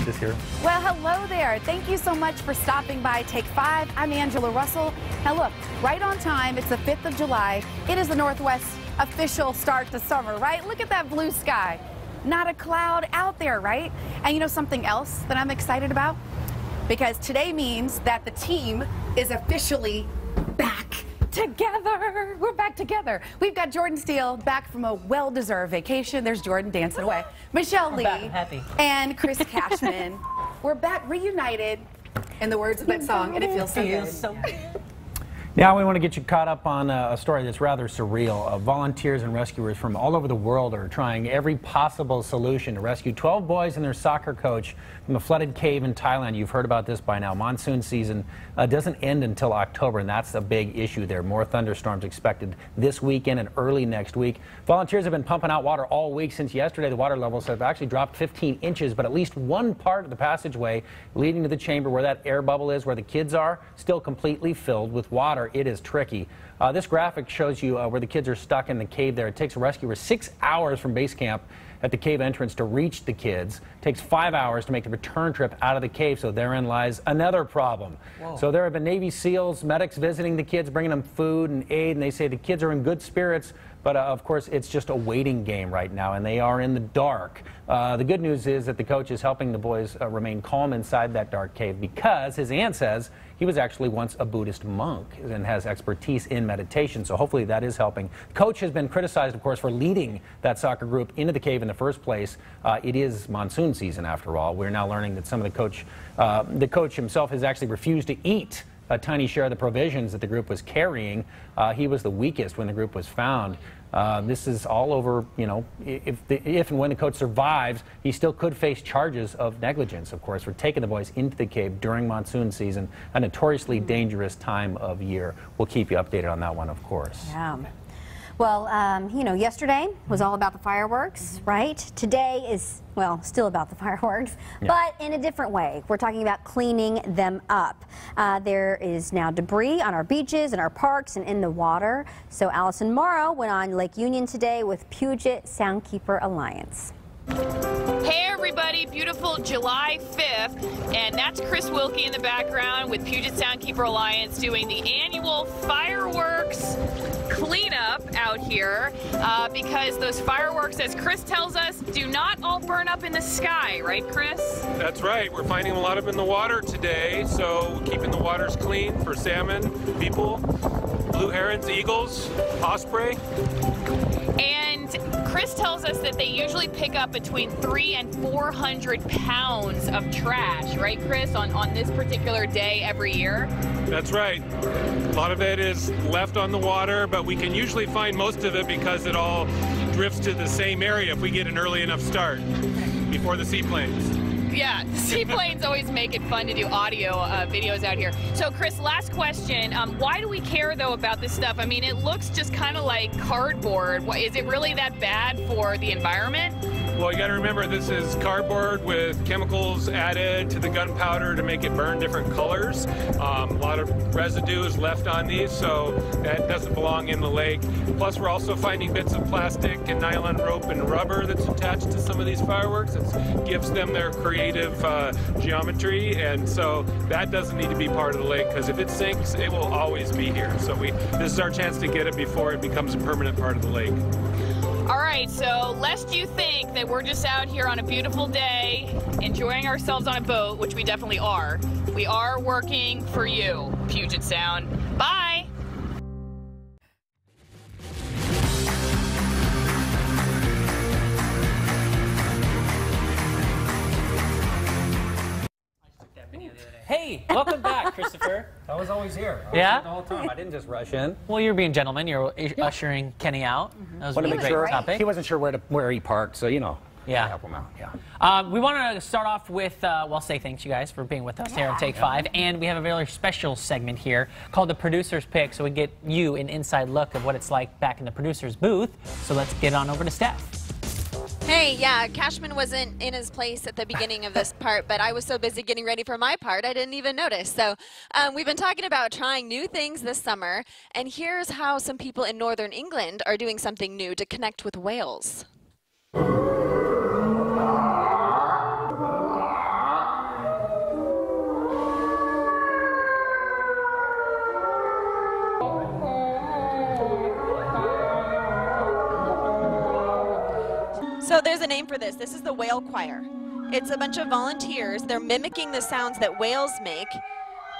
is here. Well, hello there. Thank you so much for stopping by Take 5. I'm Angela Russell. Now look, right on time. It's the 5th of July. It is the Northwest official start to summer, right? Look at that blue sky. Not a cloud out there, right? And you know something else that I'm excited about? Because today means that the team is officially back together. We're back together. We've got Jordan Steele back from a well-deserved vacation. There's Jordan dancing away. Michelle Lee and Chris Cashman. We're back reunited in the words of that song, and it feels so good. Now we want to get you caught up on a story that's rather surreal. Volunteers and rescuers from all over the world are trying every possible solution to rescue 12 boys and their soccer coach from a flooded cave in Thailand. You've heard about this by now. Monsoon season doesn't end until October, and that's a big issue there. More thunderstorms expected this weekend and early next week. Volunteers have been pumping out water all week. Since yesterday, the water levels have actually dropped 15 inches, but at least one part of the passageway leading to the chamber where that air bubble is, where the kids are, still completely filled with water. It is tricky. This graphic shows you where the kids are stuck in the cave there. It takes rescuers 6 hours from base camp at the cave entrance to reach the kids. It takes 5 hours to make the return trip out of the cave, so therein lies another problem. Whoa. So there have been Navy SEALs, medics visiting the kids, bringing them food and aid, and they say the kids are in good spirits, but of course it's just a waiting game right now, and they are in the dark. The good news is that the coach is helping the boys remain calm inside that dark cave because his aunt says he was actually once a Buddhist monk and has expertise in meditation, so hopefully that is helping. The coach has been criticized, of course, for leading that soccer group into the cave in the first place. It is monsoon season, after all. We're now learning that some of the coach himself has actually refused to eat a tiny share of the provisions that the group was carrying. He was the weakest when the group was found. This is all over, you know, if and when the coach survives, he still could face charges of negligence, of course, for taking the boys into the cave during monsoon season, a notoriously dangerous time of year. We'll keep you updated on that one, of course. Yeah. Well, you know, yesterday was all about the fireworks, right? Today is, well, still about the fireworks, but in a different way. We're talking about cleaning them up. There is now debris on our beaches, in our parks, and in the water. So Allison Morrow went on Lake Union today with Puget Soundkeeper Alliance. Hey everybody, beautiful July 5th, and that's Chris Wilkie in the background with Puget Soundkeeper Alliance doing the annual fireworks cleanup out here because those fireworks, as Chris tells us, do not all burn up in the sky, right Chris? That's right, we're finding a lot of them in the water today, so keeping the waters clean for salmon, people, blue herons, eagles, osprey. And Chris tells us that they usually pick up between 300 and 400 pounds of trash, right Chris, on this particular day every year? That's right. A lot of it is left on the water, but we can usually find most of it because it all drifts to the same area if we get an early enough start before the seaplanes. Yeah, the seaplanes always make it fun to do audio videos out here. So Chris, last question. Why do we care though about this stuff? I mean, it looks just kind of like cardboard. Is it really that bad for the environment? Well, you got to remember this is cardboard with chemicals added to the gunpowder to make it burn different colors. A lot of residue is left on these, so that doesn't belong in the lake. Plus, we're also finding bits of plastic and nylon rope and rubber that's attached to some of these fireworks. It gives them their creative geometry, and so that doesn't need to be part of the lake because if it sinks, it will always be here. So this is our chance to get it before it becomes a permanent part of the lake. All right, so lest you think that we're just out here on a beautiful day, enjoying ourselves on a boat, which we definitely are, we are working for you, Puget Sound. Bye! Hey, welcome back, Christopher. I was always here. I was Yeah? here the whole time. I didn't just rush in. Well, you're being a gentleman. You're ushering Kenny out. That was a really great topic. He wasn't sure where he parked, so you know. Yeah. Help him out. Yeah. We want to start off with, well, say thanks you guys for being with us here on Take 5. And we have a very special segment here called the Producer's Pick, so we get you an inside look of what it's like back in the producer's booth. So let's get on over to Steph. Hey, yeah, Cashman wasn't in his place at the beginning of this part, but I was so busy getting ready for my part, I didn't even notice. So we've been talking about trying new things this summer, and here's how some people in Northern England are doing something new to connect with whales. there's a name for this. This is the whale choir. It's a bunch of volunteers. They're mimicking the sounds that whales make.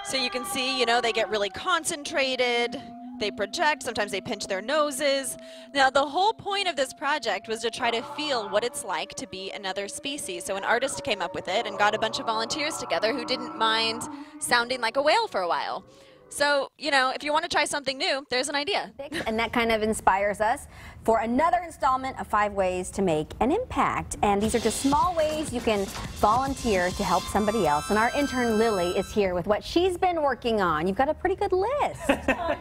So you can see, you know, they get really concentrated. They project, sometimes they pinch their noses. Now, the whole point of this project was to try to feel what it's like to be another species. So an artist came up with it and got a bunch of volunteers together who didn't mind sounding like a whale for a while. So, you know, if you want to try something new, there's an idea. And that kind of inspires us for another installment of 5 ways to make an impact. And these are just small ways you can volunteer to help somebody else. And our intern Lily is here with what she's been working on. You've got a pretty good list. Hi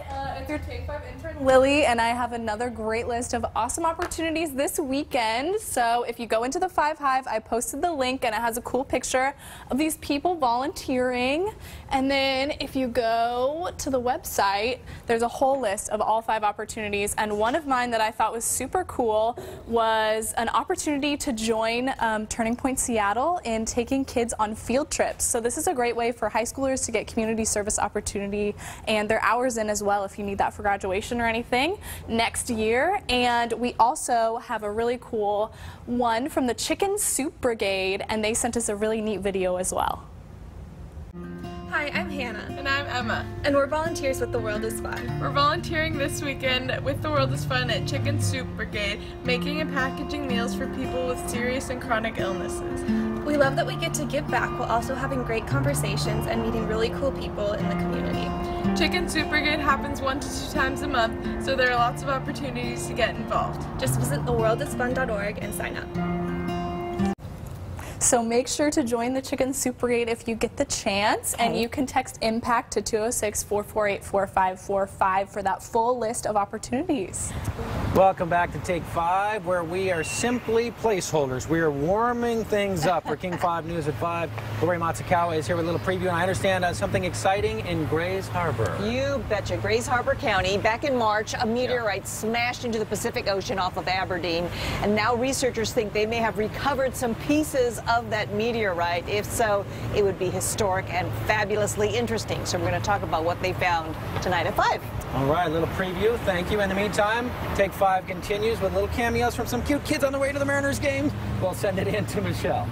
guys, it's your Take 5 intern Lily, and I have another great list of awesome opportunities this weekend. So if you go into the 5 Hive, I posted the link and it has a cool picture of these people volunteering. And then if you go to the website, there's a whole list of all 5 opportunities. And one of mine that I thought was super cool was an opportunity to join Turning Point Seattle in taking kids on field trips. So this is a great way for high schoolers to get community service opportunity and their hours in as well if you need that for graduation or anything next year. And we also have a really cool one from the Chicken Soup Brigade, and they sent us a really neat video as well. Hi, I'm Hannah. And I'm Emma. And we're volunteers with The World is Fun. We're volunteering this weekend with The World is Fun at Chicken Soup Brigade, making and packaging meals for people with serious and chronic illnesses. We love that we get to give back while also having great conversations and meeting really cool people in the community. Chicken Soup Brigade happens 1 to 2 times a month, so there are lots of opportunities to get involved. Just visit theworldisfun.org and sign up. So make sure to join the Chicken Soup Brigade if you get the chance, and you can text IMPACT to 206-448-4545 for that full list of opportunities. Welcome back to Take 5, where we are simply placeholders. We are warming things up for King 5 News at 5. Lori Matsukawa is here with a little preview, and I understand something exciting in Grays Harbor. You betcha. Grays Harbor County, back in March, a meteorite smashed into the Pacific Ocean off of Aberdeen, and now researchers think they may have recovered some pieces of that meteorite. If so, it would be historic and fabulously interesting. So we're going to talk about what they found tonight at 5. All right, a little preview. Thank you. In the meantime, Take 5 continues with little cameos from some cute kids on the way to the Mariners game. We'll send it in to Michelle.